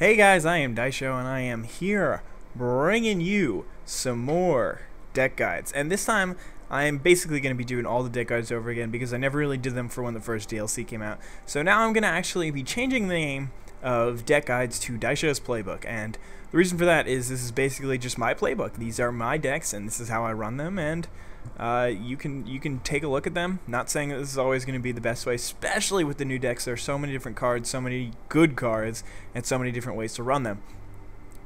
Hey guys, I am Daisho and I am here bringing you some more deck guides. And this time I am basically going to be doing all the deck guides over again because I never really did them for when the first DLC came out. So now I'm going to actually be changing the name of deck guides to Daisho's Playbook. And the reason for that is this is basically just my playbook. These are my decks and this is how I run them, and you can take a look at them. Not saying that this is always going to be the best way, especially with the new decks. There are so many different cards, so many good cards, and so many different ways to run them.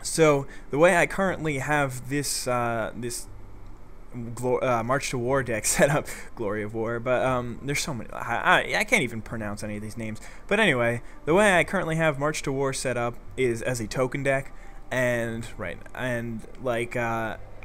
So the way I currently have this March to War deck set up, Glory of War, but there's so many. I can't even pronounce any of these names. But anyway, the way I currently have March to War set up is as a token deck, and like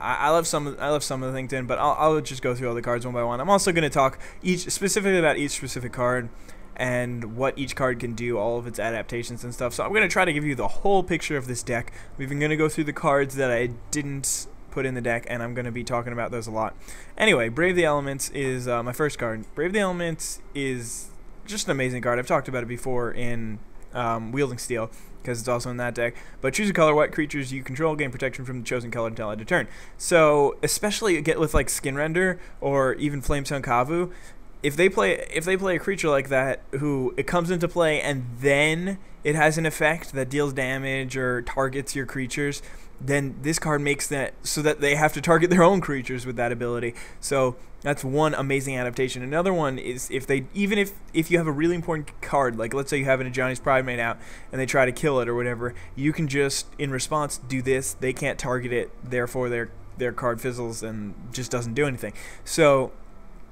I love some of the things in, but I'll just go through all the cards one by one. I'm also going to talk specifically about each specific card and what each card can do, all of its adaptations and stuff. So I'm going to try to give you the whole picture of this deck. We're even going to go through the cards that I didn't put in the deck, and I'm going to be talking about those a lot. Anyway, Brave the Elements is my first card. Brave the Elements is just an amazing card. I've talked about it before in Wielding Steel, because it's also in that deck. But choose a color. What creatures you control gain protection from the chosen color until end of turn. So especially get with like Skin Render or even Flametongue Kavu, if they play a creature like that who it comes into play and then it has an effect that deals damage or targets your creatures, then this card makes that so that they have to target their own creatures with that ability. So that's one amazing adaptation. Another one is if you have a really important card, like let's say you have an Ajani's Pridemate out and they try to kill it or whatever, you can just in response do this. They can't target it, therefore their card fizzles and just doesn't do anything. So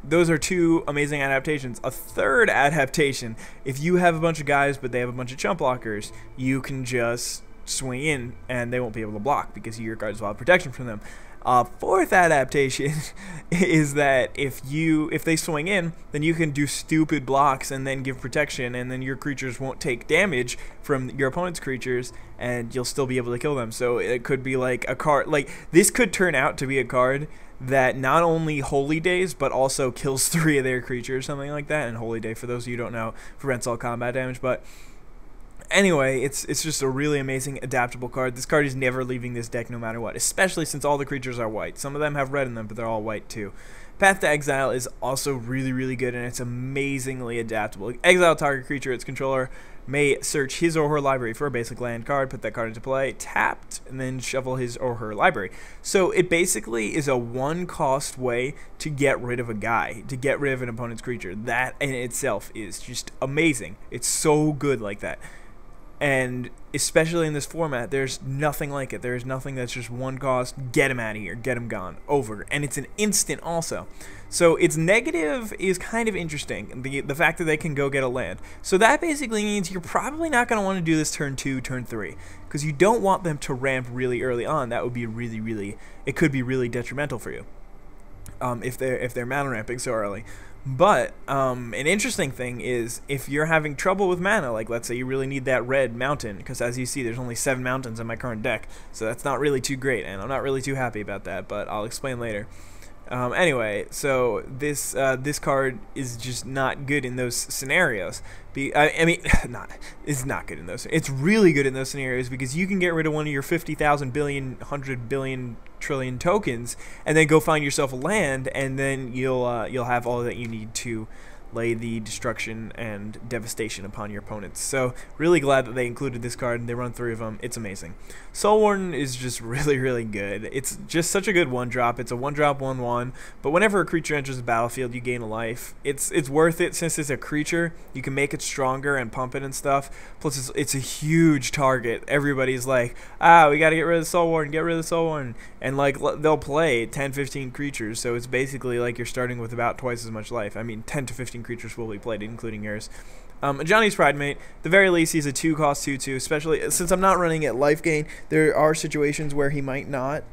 those are two amazing adaptations. A third adaptation, if you have a bunch of guys but they have a bunch of chump blockers, you can just swing in and they won't be able to block because your cards will have protection from them. Fourth adaptation is that if they swing in, then you can do stupid blocks and then give protection, and then your creatures won't take damage from your opponent's creatures and you'll still be able to kill them. So it could be like a card, like this could turn out to be a card that not only Holy Days but also kills 3 of their creatures, something like that. And Holy Day, for those of you who don't know, prevents all combat damage. But anyway, it's just a really amazing adaptable card. This card is never leaving this deck no matter what, especially since all the creatures are white. Some of them have red in them, but they're all white too. Path to Exile is also really, really good, and it's amazingly adaptable. Exile target creature, its controller may search his or her library for a basic land card, put that card into play, tapped, and then shuffle his or her library. So it basically is a one-cost way to get rid of a guy, to get rid of an opponent's creature. That in itself is just amazing. It's so good like that. And especially in this format, there's nothing like it. There's nothing that's just one cost, get him out of here, get him gone, over. And it's an instant also. So its negative is kind of interesting, the fact that they can go get a land. So that basically means you're probably not going to want to do this turn 2, turn 3, because you don't want them to ramp really early on. That would be it could be really detrimental for you if they're mana ramping so early. But an interesting thing is if you're having trouble with mana, like let's say you really need that red mountain, because as you see there's only 7 mountains in my current deck, so that's not really too great, and I'm not really too happy about that, but I'll explain later. Anyway, so this card is just not good in those scenarios. I mean, it's not good in those. It's really good in those scenarios because you can get rid of one of your 50,000 billion, 100 billion, trillion tokens, and then go find yourself a land, and then you'll have all that you need to lay the destruction and devastation upon your opponents. So really glad that they included this card, and they run 3 of them. It's amazing. Soul Warden is just really, really good. It's just such a good 1-drop. It's a 1-drop 1/1, but whenever a creature enters the battlefield, you gain a life. It's worth it since it's a creature. You can make it stronger and pump it and stuff. Plus, it's a huge target. Everybody's like, we got to get rid of the Soul Warden, get rid of the Soul Warden. And like they'll play 10, 15 creatures, so it's basically like you're starting with about twice as much life. I mean, 10 to 15 creatures will be played, including yours. Ajani's Pridemate, the very least, he's a 2-cost 2/2, especially since I'm not running at life gain. There are situations where he might not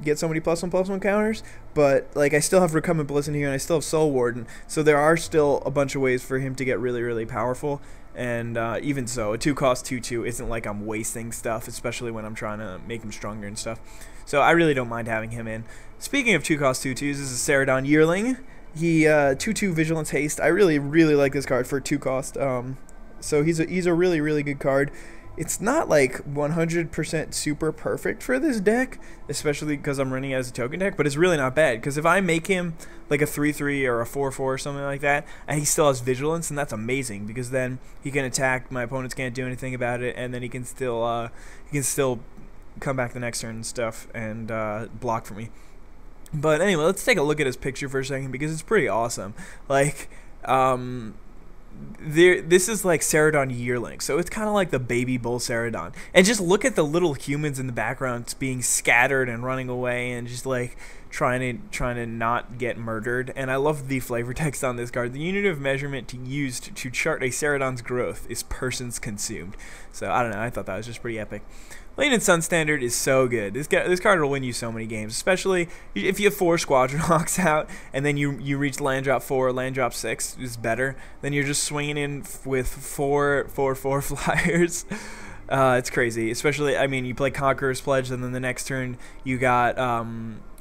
get so many +1/+1 counters, but like I still have Recumbent Bliss in here, and I still have Soul Warden, so there are still a bunch of ways for him to get really, really powerful. And even so, a 2-cost 2/2 isn't like I'm wasting stuff, especially when I'm trying to make him stronger and stuff. So I really don't mind having him in. Speaking of 2-cost 2/2s, this is Ceradon Yearling. He 2/2 Vigilance Haste. I really like this card for 2 cost. So he's a really good card. it's not like 100% super perfect for this deck, especially because I'm running it as a token deck, but it's really not bad, because if I make him like a 3/3 or a 4/4 or something like that, and he still has vigilance, and that's amazing, because then he can attack, my opponents can't do anything about it, and then he can still come back the next turn and stuff, and block for me. But anyway, let's take a look at his picture for a second, because it's pretty awesome. Like, this is like Ceradon Yearling, so it's kind of like the baby bull Ceradon. And just look at the little humans in the background being scattered and running away and just like trying to not get murdered. And I love the flavor text on this card. The unit of measurement used to chart a Ceradon's growth is persons consumed. So I don't know, I thought that was just pretty epic. Lane and Sun Standard is so good. This card will win you so many games, especially if you have 4 Squadron Hawks out, and then you reach land drop 4, land drop 6 is better. Then you're just swinging in with 4 flyers. It's crazy. Especially, I mean, you play Conqueror's Pledge, and then the next turn you got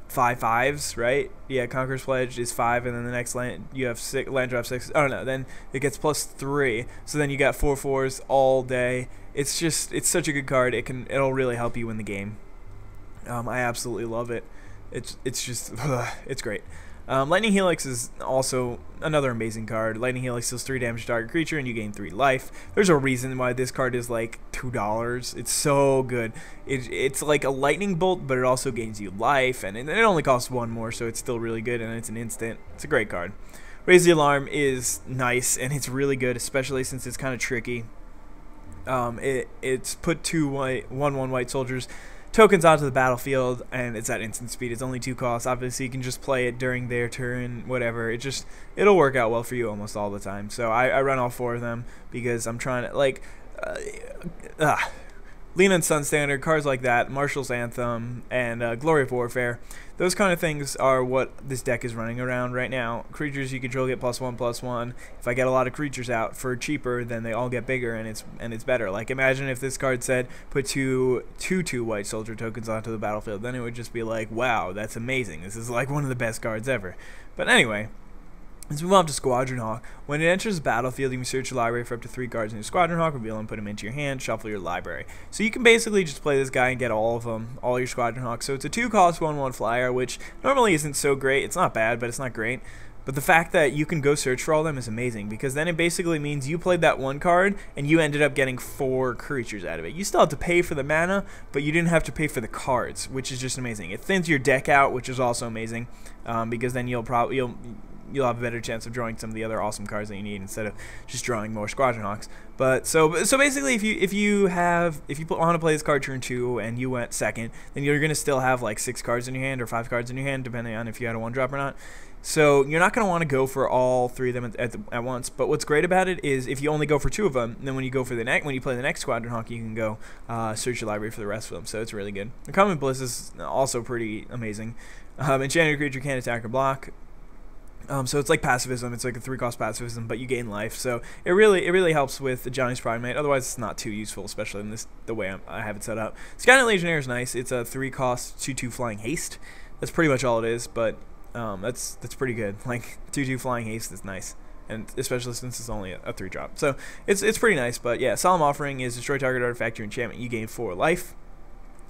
5 5s, right? Yeah, Conqueror's Pledge is 5, and then the next land you have land drop 6. Oh no, then it gets +3. So then you got 4 4s all day. It's such a good card. It'll really help you win the game. I absolutely love it. It's just it's great. Lightning Helix is also another amazing card. Lightning Helix deals 3 damage to target creature, and you gain 3 life. There's a reason why this card is like $2. It's so good. It's like a lightning bolt, but it also gains you life, and it only costs 1 more, so it's still really good, and it's an instant. It's a great card. Raise the Alarm is nice, and it's really good, especially since it's kind of tricky. It's put 2 1/1 white soldiers tokens onto the battlefield, and it's at instant speed. It's only 2 costs. Obviously, you can just play it during their turn, whatever. It'll work out well for you almost all the time. So I run all 4 of them because I'm trying to like Lean and Sun Standard, cards like that, Marshal's Anthem, and Glory of Warfare. Those kind of things are what this deck is running around right now. Creatures you control get +1/+1. If I get a lot of creatures out for cheaper, then they all get bigger, and it's better. Like, imagine if this card said put two white soldier tokens onto the battlefield. Then it would just be like, wow, that's amazing. This is like one of the best cards ever. But anyway, let's move on to Squadron Hawk. When it enters the battlefield, you can search your library for up to 3 cards in your Squadron Hawk, reveal them, put them into your hand, shuffle your library. So you can basically just play this guy and get all of them, all your Squadron Hawks. So it's a 2-cost 1/1 flyer, which normally isn't so great. It's not bad, but it's not great. But the fact that you can go search for all them is amazing, because then it basically means you played that 1 card and you ended up getting 4 creatures out of it. You still have to pay for the mana, but you didn't have to pay for the cards, which is just amazing. It thins your deck out, which is also amazing, because then you'll have a better chance of drawing some of the other awesome cards that you need instead of just drawing more Squadron Hawks. But so basically, if you want to play this card turn 2 and you went second, then you're gonna still have like 6 cards in your hand or 5 cards in your hand, depending on if you had a 1-drop or not. So you're not going to want to go for all 3 of them at once. But what's great about it is if you only go for 2 of them, then when you play the next Squadron Hawk, you can go search your library for the rest of them. So it's really good. The Common Bliss is also pretty amazing. Enchanted creature can't attack or block. So it's like pacifism. It's like a 3-cost pacifism, but you gain life. So it really helps with Johnny's Primate. Otherwise, it's not too useful, especially in the way I have it set up. Skynet Legionnaire is nice. It's a 3-cost 2/2 flying haste. That's pretty much all it is, but that's pretty good. Like 2/2 flying haste is nice, and especially since it's only a 3-drop. So it's pretty nice. But yeah, Solemn Offering is destroy target artifact or enchantment. You gain 4 life.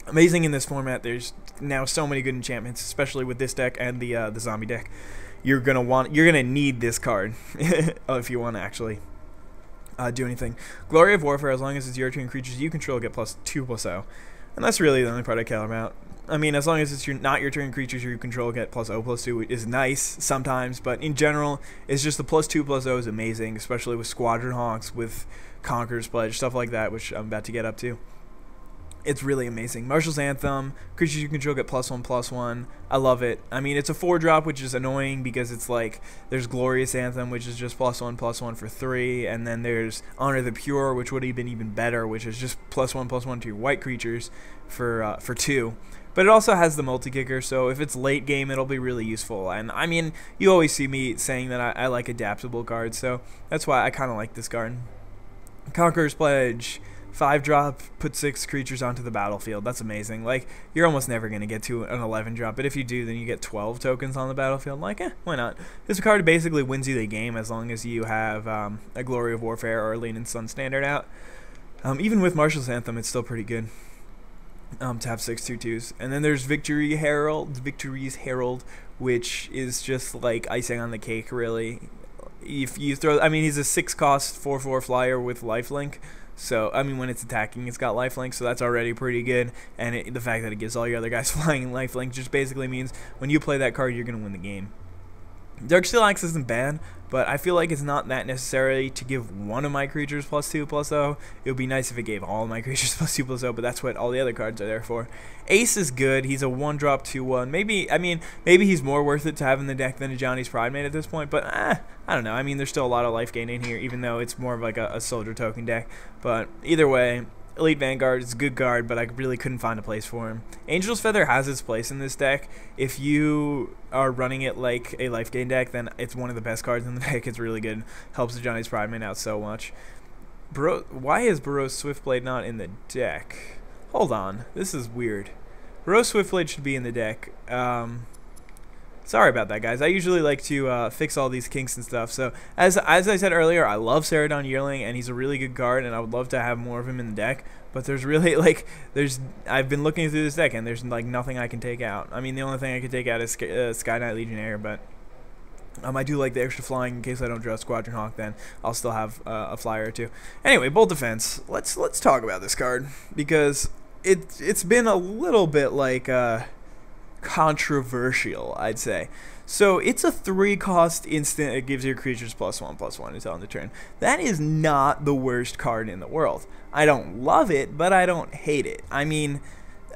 Amazing in this format. There's now so many good enchantments, especially with this deck and the zombie deck. You're gonna need this card if you want to actually do anything. Glory of Warfare, as long as it's your turn, creatures you control get +2/+0, and that's really the only part I care about. I mean, as long as it's not your turn, creatures you control get +0/+2 is nice sometimes, but in general, it's just the +2/+0 is amazing, especially with Squadron Hawks, with Conqueror's Pledge, stuff like that, which I'm about to get up to. It's really amazing. Marshal's Anthem, creatures you control get +1/+1. I love it. I mean, it's a 4-drop, which is annoying because it's like there's Glorious Anthem, which is just +1/+1 for 3, and then there's Honor the Pure, which would have been even better, which is just +1/+1 to your white creatures for 2. But it also has the multi-kicker, so if it's late game, it'll be really useful. And I mean, you always see me saying that I like adaptable cards, so that's why I kind of like this card. Conqueror's Pledge. 5-drop, put 6 creatures onto the battlefield. That's amazing. Like, you're almost never going to get to an 11-drop, but if you do, then you get 12 tokens on the battlefield. Like, why not? This card basically wins you the game as long as you have a Glory of Warfare or a Lean and Sun Standard out. Even with Marshall's Anthem, it's still pretty good to have 6/2/2s. And then there's Victory's Herald, which is just like icing on the cake, really. If you throw, I mean, he's a 6-cost 4/4 flyer with lifelink. So, I mean, when it's attacking, it's got lifelink, so that's already pretty good. And the fact that it gives all your other guys flying in lifelink just basically means when you play that card, you're going to win the game. Darksteel Axe isn't bad, but I feel like it's not that necessary to give one of my creatures +2/+0. It would be nice if it gave all of my creatures +2/+0, but that's what all the other cards are there for. Ace is good. He's a 1-drop 2/1. Maybe he's more worth it to have in the deck than a Johnny's Pride Mate at this point, but I don't know. I mean, there's still a lot of life gain in here, even though it's more of like a soldier token deck. But either way, Elite Vanguard is a good card, but I really couldn't find a place for him. Angel's Feather has its place in this deck. If you are running it like a life gain deck, then it's one of the best cards in the deck. It's really good. Helps the Johnny's Pride Man out so much. Why is Burrow's Swiftblade not in the deck? Hold on. This is weird. Burrow's Swiftblade should be in the deck. Sorry about that, guys. I usually like to fix all these kinks and stuff. So, as I said earlier, I love Ceradon Yearling, and he's a really good card, and I would love to have more of him in the deck. But there's really, I've been looking through this deck, and there's, nothing I can take out. I mean, the only thing I can take out is Sky Knight Legionnaire, but I do like the extra flying in case I don't draw Squadron Hawk, then I'll still have a flyer or two. Anyway, Bolt Defense. Let's talk about this card, because it's been a little bit, controversial, I'd say. So it's a 3-cost instant. It gives your creatures +1/+1 until end of turn. That is not the worst card in the world. I don't love it, but I don't hate it. I mean,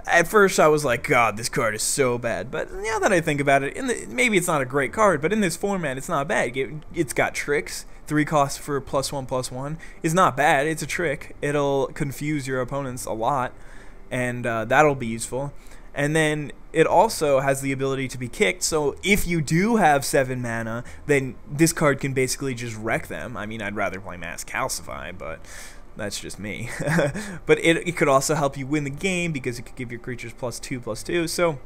at first I was like, God, this card is so bad. But now that I think about it, maybe it's not a great card, but in this format, it's not bad. It's got tricks. 3 costs for +1/+1 is not bad. It's a trick. It'll confuse your opponents a lot, and that'll be useful. And then it also has the ability to be kicked, so if you do have 7 mana, then this card can basically just wreck them. I mean, I'd rather play Mass Calcify, but that's just me. But it could also help you win the game because it could give your creatures +2/+2, so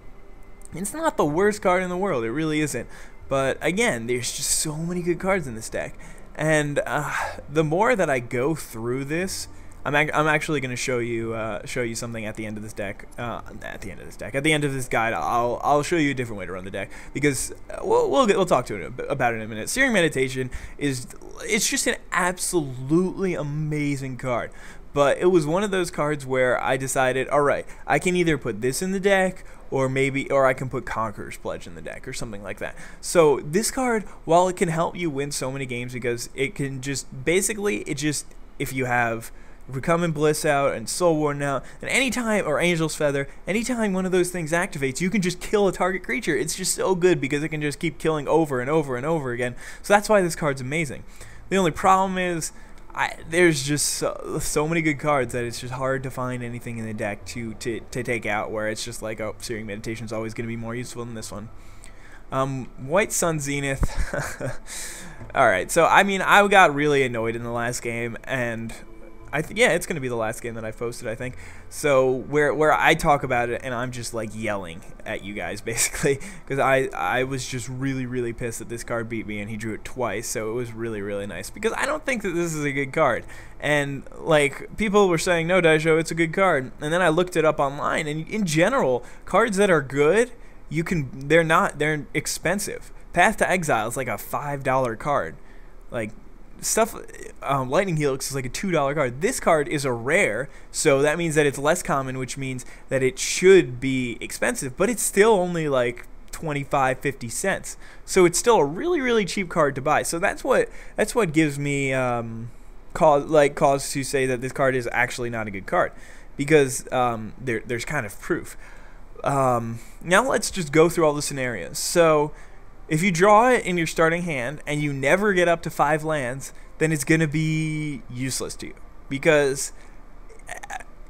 it's not the worst card in the world. It really isn't. But again, there's just so many good cards in this deck. And the more that I go through this, I'm actually going to show you something at the end of this deck. At the end of this guide, I'll show you a different way to run the deck, because we'll talk about it in a minute. Searing Meditation it's just an absolutely amazing card. But it was one of those cards where I decided, all right, I can either put this in the deck, or I can put Conqueror's Pledge in the deck, or something like that. So this card, while it can help you win so many games, because it can just basically if you have Recumbent Bliss out and Soul Warden out, and anytime, or Angel's Feather, anytime one of those things activates, you can just kill a target creature. It's just so good because it can just keep killing over and over and over again. So that's why this card's amazing. The only problem is, there's just so many good cards that it's just hard to find anything in the deck to take out where it's just like, oh, Searing Meditation is always going to be more useful than this one. White Sun Zenith. Alright, so I mean, I got really annoyed in the last game, and yeah, it's going to be the last game that I've posted, I think. So where I talk about it and I'm just like yelling at you guys, basically, because I was just really pissed that this card beat me and he drew it twice. So it was really nice, because I don't think that this is a good card. And people were saying, no, Daisho, it's a good card. And then I looked it up online, and in general, cards that are good, they're expensive. Path to Exile is like a $5 card. Lightning Helix is like a $2 card. This card is a rare, so that means that it's less common, which means that it should be expensive, but it's still only like 25-50 cents. So it's still a really cheap card to buy. So that's what gives me cause to say that this card is actually not a good card, because there's kind of proof. Now let's just go through all the scenarios. So if you draw it in your starting hand and you never get up to 5 lands, then it's going to be useless to you. Because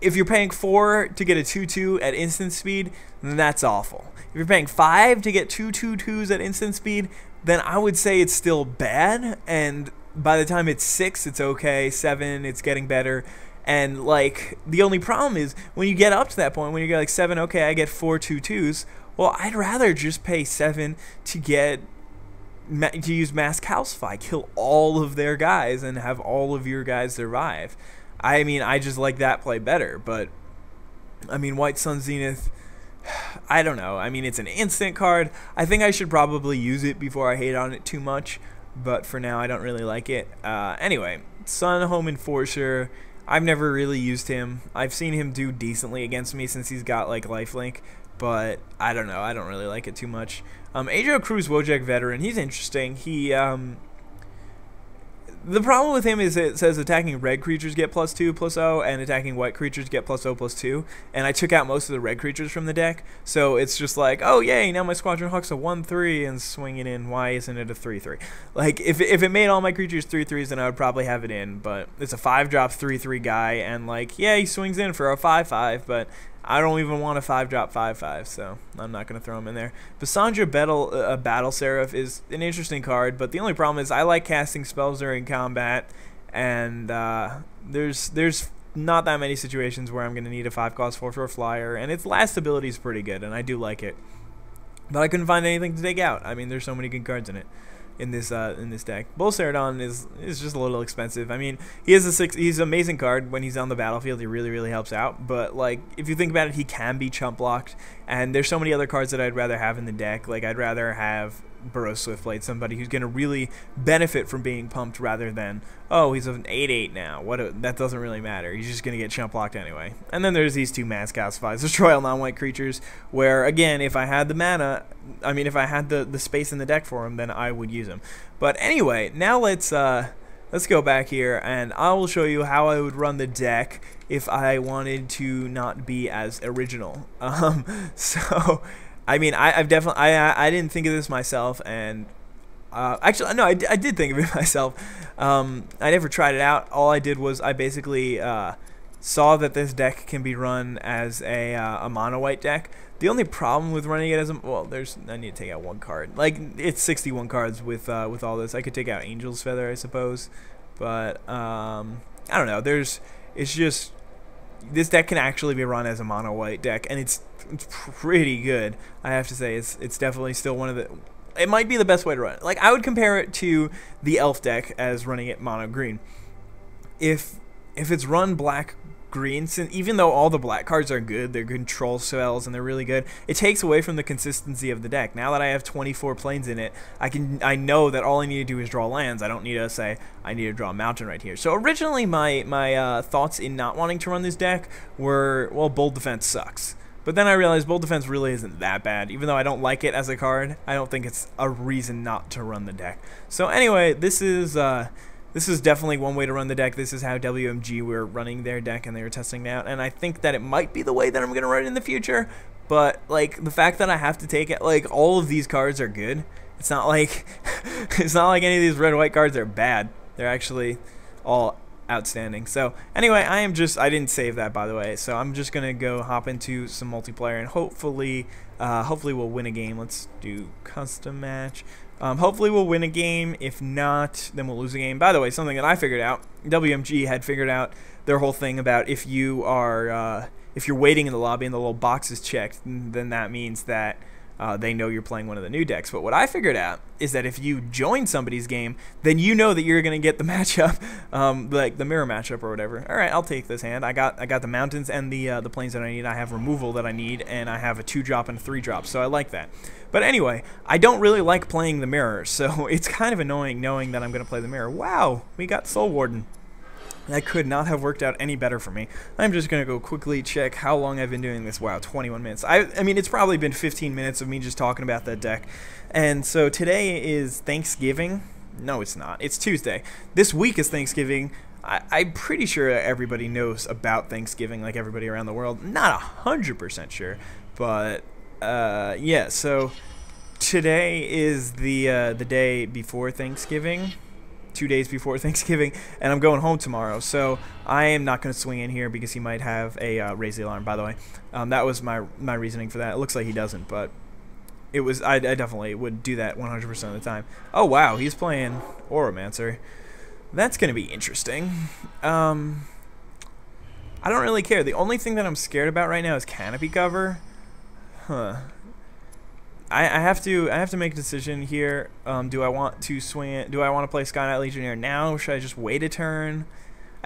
if you're paying 4 to get a 2/2 at instant speed, then that's awful. If you're paying 5 to get 2 2/2s at instant speed, then I would say it's still bad. And by the time it's 6, it's okay. 7, it's getting better. And the only problem is when you get up to that point, when you get 7, okay, I get 4 2/2s. Well, I'd rather just pay 7 to use Mass Calcify, kill all of their guys, and have all of your guys survive. I mean, I just like that play better. But I mean, White Sun Zenith, I don't know. I mean, it's an instant card. I think I should probably use it before I hate on it too much, but for now I don't really like it. Anyway, Sun Home Enforcer, I've never really used him. I've seen him do decently against me since he's got like lifelink, but I don't know. I don't really like it too much. Adriel Cruz Wojak Veteran, he's interesting. The problem with him is it says attacking red creatures get +2/+0 and attacking white creatures get +0/+2, and I took out most of the red creatures from the deck, so it's just like, oh yay, now my Squadron Hawk's a 1/3 and swinging in. Why isn't it a 3/3? Like, if it made all my creatures 3/3s, then I would probably have it in, but it's a 5-drop 3/3 guy, and like, yeah, he swings in for a 5/5, but I don't even want a 5-drop 5/5, so I'm not going to throw him in there. Basandra Battle Seraph is an interesting card, but the only problem is I like casting spells during combat, and there's not that many situations where I'm going to need a 5-cost 4/4 flyer, and its last ability is pretty good, and I do like it. But I couldn't find anything to take out. I mean, there's so many good cards in it. In this deck, Bolcerodon is just a little expensive. I mean, he's an amazing card when he's on the battlefield. He really helps out. But like, if you think about it, he can be chump blocked. And there's so many other cards that I'd rather have in the deck. Like, I'd rather have Burrow Swiftblade, somebody who's going to really benefit from being pumped, rather than, oh, he's an 8/8 now. That doesn't really matter. He's just going to get chump blocked anyway. And then there's these two mass calcifies, destroy all non-white creatures, where again, if I had the mana, I mean, if I had the space in the deck for him, then I would use him. But anyway, now let's go back here, and I will show you how I would run the deck if I wanted to not be as original. So I mean, I've definitely I didn't think of this myself, and actually no, I did think of it myself. I never tried it out. All I did was I basically saw that this deck can be run as a mono white deck. The only problem with running it as a, well, I need to take out one card. Like, it's 61 cards with all this. I could take out Angel's Feather, I suppose, but I don't know. It's just, this deck can actually be run as a mono white deck, and it's pretty good. I have to say, it's definitely still one of the, it might be the best way to run it. Like, I would compare it to the elf deck as running it mono green. If it's run black green, since even though all the black cards are good, they're control spells and they're really good, it takes away from the consistency of the deck. Now that I have 24 planes in it, I know that all I need to do is draw lands. I don't need to say I need to draw a mountain right here. So originally my thoughts in not wanting to run this deck were, well, Bold Defense sucks. But then I realized Bold Defense really isn't that bad. Even though I don't like it as a card, I don't think it's a reason not to run the deck. So anyway, this is definitely one way to run the deck. This is how WMG were running their deck, and they were testing it out. And I think that it might be the way that I'm going to run it in the future. But, like, the fact that I have to take it, like, all of these cards are good. It's not like, it's not like any of these red-white cards are bad. They're actually all outstanding. So, anyway, I didn't save that, by the way. So, I'm just going to go hop into some multiplayer, and hopefully we'll win a game. Let's do custom match. Hopefully we'll win a game. If not, then we'll lose a game. By the way, something that I figured out, WMG had figured out their whole thing about if you're waiting in the lobby and the little box is checked, then that means that they know you're playing one of the new decks. But what I figured out is that if you join somebody's game, then you know that you're going to get the matchup, like the mirror matchup or whatever. All right, I'll take this hand. I got the mountains and the planes that I need. I have removal that I need, and I have a 2-drop and a 3-drop, so I like that. But anyway, I don't really like playing the mirror, so it's kind of annoying knowing that I'm going to play the mirror. Wow, we got Soul Warden. That could not have worked out any better for me. I'm just going to go quickly check how long I've been doing this. Wow, 21 minutes. I mean, it's probably been 15 minutes of me just talking about that deck. And so today is Thanksgiving. No, it's not. It's Tuesday. This week is Thanksgiving. I'm pretty sure everybody knows about Thanksgiving, like everybody around the world. Not 100% sure, but yeah, so today is the day before Thanksgiving. 2 days before Thanksgiving, and I'm going home tomorrow, so I am not going to swing in here because he might have a raise the alarm. By the way, that was my reasoning for that. It looks like he doesn't, but it was, I definitely would do that 100% of the time. Oh wow, he's playing Oromancer. That's going to be interesting. I don't really care. The only thing that I'm scared about right now is canopy cover. Huh. I have to make a decision here. Do I want to swing it? Do I want to play Sky Knight Legionnaire now, or should I just wait a turn?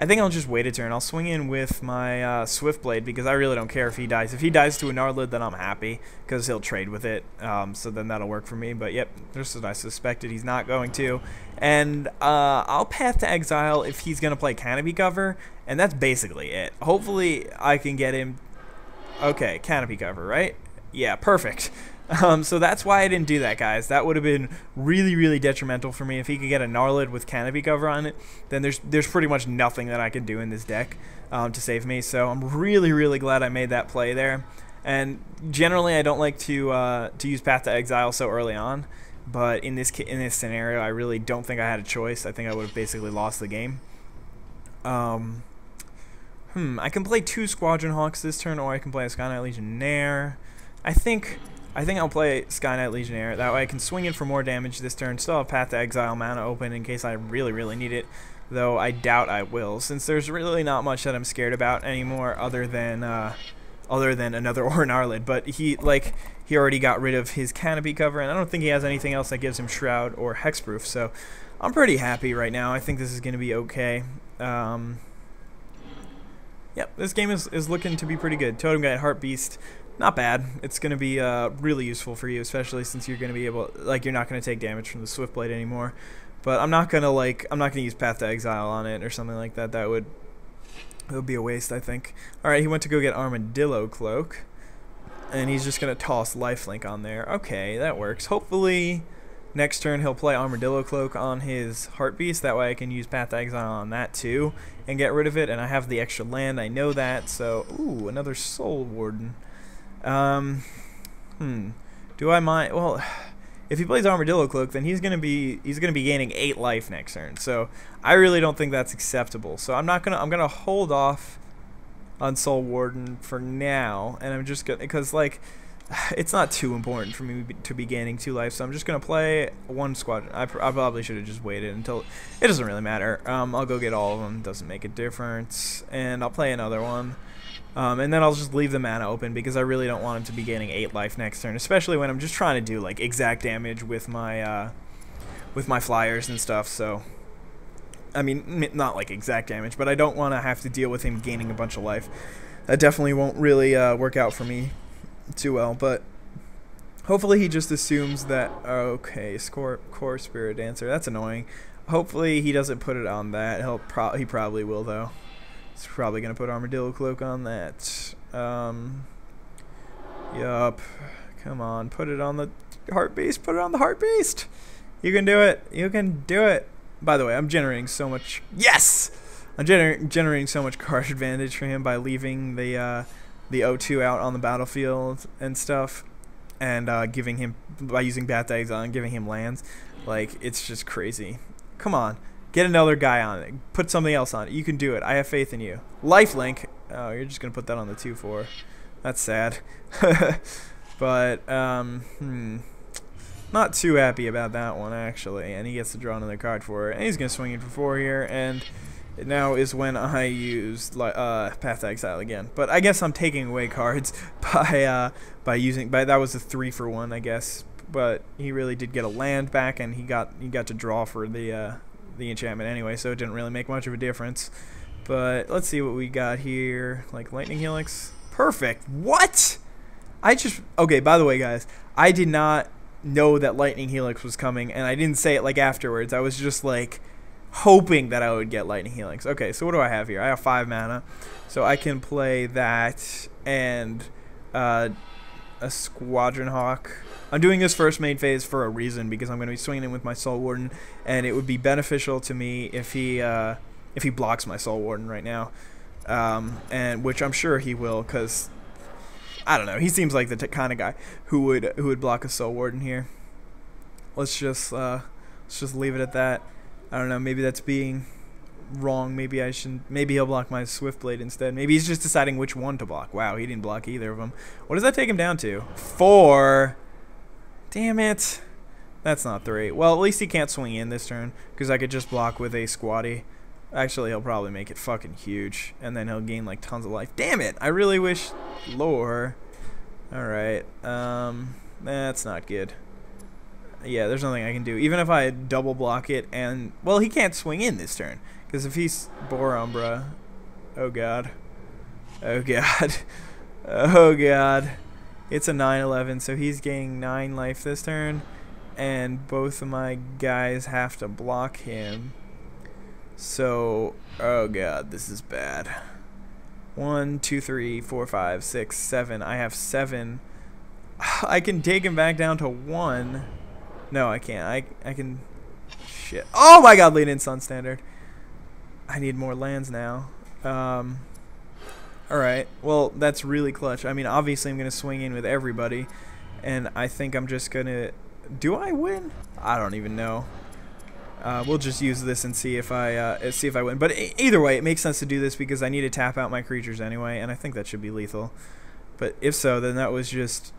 I think I'll just wait a turn. I'll swing in with my Swift Blade because I really don't care if he dies. If he dies to a Gnarlid, then I'm happy because he'll trade with it. So then that'll work for me. But yep, just as I suspected, he's not going to. And I'll Path to Exile if he's going to play Canopy Cover. And that's basically it. Hopefully I can get him... Okay, Canopy Cover, right? Yeah, perfect. So that's why I didn't do that, guys. That would have been really, really detrimental for me. If he could get a Gnarlid with Canopy Cover on it, then there's pretty much nothing that I can do in this deck to save me. So I'm really, really glad I made that play there. And generally, I don't like to use Path to Exile so early on. But in this scenario, I really don't think I had a choice. I think I would have basically lost the game. I can play 2 Squadron Hawks this turn, or I can play a Sky Knight Legionnaire. I think I'll play Sky Knight Legionnaire. That way I can swing in for more damage this turn. Still have Path to Exile mana open in case I really, really need it. Though I doubt I will, since there's really not much that I'm scared about anymore other than another Gnarlid. But he already got rid of his Canopy Cover, and I don't think he has anything else that gives him Shroud or Hexproof. So I'm pretty happy right now. I think this is going to be okay. Yep, this game is looking to be pretty good. Totem Guide, Heart Beast. Not bad. It's going to be really useful for you, especially since you're going to be able, you're not going to take damage from the Swift Blade anymore. But I'm not going to use Path to Exile on it or something like that. It would be a waste, I think. All right, he went to go get Armadillo Cloak, and he's just going to toss Lifelink on there. Okay, that works. Hopefully next turn he'll play Armadillo Cloak on his Heart Beast. That way I can use Path to Exile on that too and get rid of it. And I have the extra land. I know that. So, ooh, another Soul Warden. Do I mind? Well, if he plays Armadillo Cloak, then he's gonna be gaining 8 life next turn. So I really don't think that's acceptable. So I'm gonna hold off on Soul Warden for now, and I'm just gonna, because it's not too important for me to be gaining 2 life. So I'm just gonna play 1 Squadron. I probably should have just waited until it doesn't really matter. I'll go get all of them. Doesn't make a difference, and I'll play another one. And then I'll just leave the mana open because I really don't want him to be gaining 8 life next turn, especially when I'm just trying to do exact damage with my flyers and stuff. So, I mean, not exact damage, but I don't want to have to deal with him gaining a bunch of life. That definitely won't really work out for me too well. But hopefully he just assumes that. Okay, Core Spirit Dancer. That's annoying. Hopefully he doesn't put it on that. He probably will though. He's probably going to put Armadillo Cloak on that. Yup. Come on. Put it on the Heart Beast. Put it on the Heart Beast. You can do it. You can do it. By the way, I'm generating so much... Yes! I'm generating so much card advantage for him by leaving the O2 out on the battlefield and stuff. And giving him... By using Path to Exile and giving him lands. It's just crazy. Come on. Get another guy on it. Put something else on it. You can do it. I have faith in you. Lifelink. Oh, you're just going to put that on the 2/4. That's sad. But, not too happy about that one, actually. And he gets to draw another card for it. And he's going to swing in for 4 here. And now is when I used Path to Exile again. But I guess I'm taking away cards by using... that was a 3-for-1, I guess. But he really did get a land back, and he got to draw for the enchantment anyway, so it didn't really make much of a difference. But let's see what we got here. Lightning Helix. Perfect. What? Okay, by the way, guys, I did not know that Lightning Helix was coming, and I didn't say it afterwards. I was just hoping that I would get Lightning Helix. Okay, so what do I have here? I have 5 mana, so I can play that and a Squadron Hawk. I'm doing this first main phase for a reason, because I'm going to be swinging in with my Soul Warden, and it would be beneficial to me if he blocks my Soul Warden right now, and which I'm sure he will, because I don't know, he seems like the kind of guy who would block a Soul Warden here. Let's just leave it at that. I don't know, maybe that's being wrong. Maybe he'll block my Swift Blade instead. Maybe he's just deciding which one to block. Wow, he didn't block either of them. What does that take him down to? 4. Damn it. That's not 3. Well, at least he can't swing in this turn, because I could just block with a Squatty. Actually, he'll probably make it fucking huge, and then he'll gain tons of life. Damn it! I really wish... Lore. Alright. That's not good. Yeah, there's nothing I can do. Even if I double block it and... Well, he can't swing in this turn. Because if he's Borumbra... Oh, God. Oh, God. Oh, God. It's a 9/11, so he's gaining 9 life this turn. And both of my guys have to block him. So... Oh, God, this is bad. 1, 2, 3, 4, 5, 6, 7. I have 7. I can take him back down to 1. No, I can't. I can... Shit. Oh my god, lead in Sun Standard. I need more lands now. Alright. Well, that's really clutch. I mean, obviously I'm going to swing in with everybody. And I think I'm just going to... Do I win? I don't even know. We'll just use this and see if I win. But either way, it makes sense to do this because I need to tap out my creatures anyway. And I think that should be lethal. But if so, then that was just...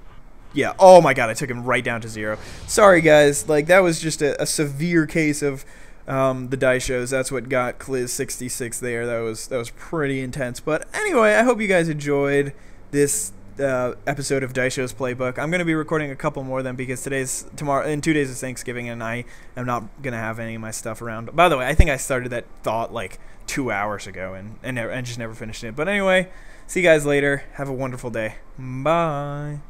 Yeah, oh my god, I took him right down to 0. Sorry guys, like that was just a severe case of the Daishos. That's what got Cliz 66 there. That was pretty intense. But anyway, I hope you guys enjoyed this episode of Daisho's Playbook. I'm going to be recording a couple more of them because in 2 days is Thanksgiving and I am not going to have any of my stuff around. By the way, I think I started that thought like 2 hours ago and just never finished it. But anyway, see you guys later. Have a wonderful day. Bye.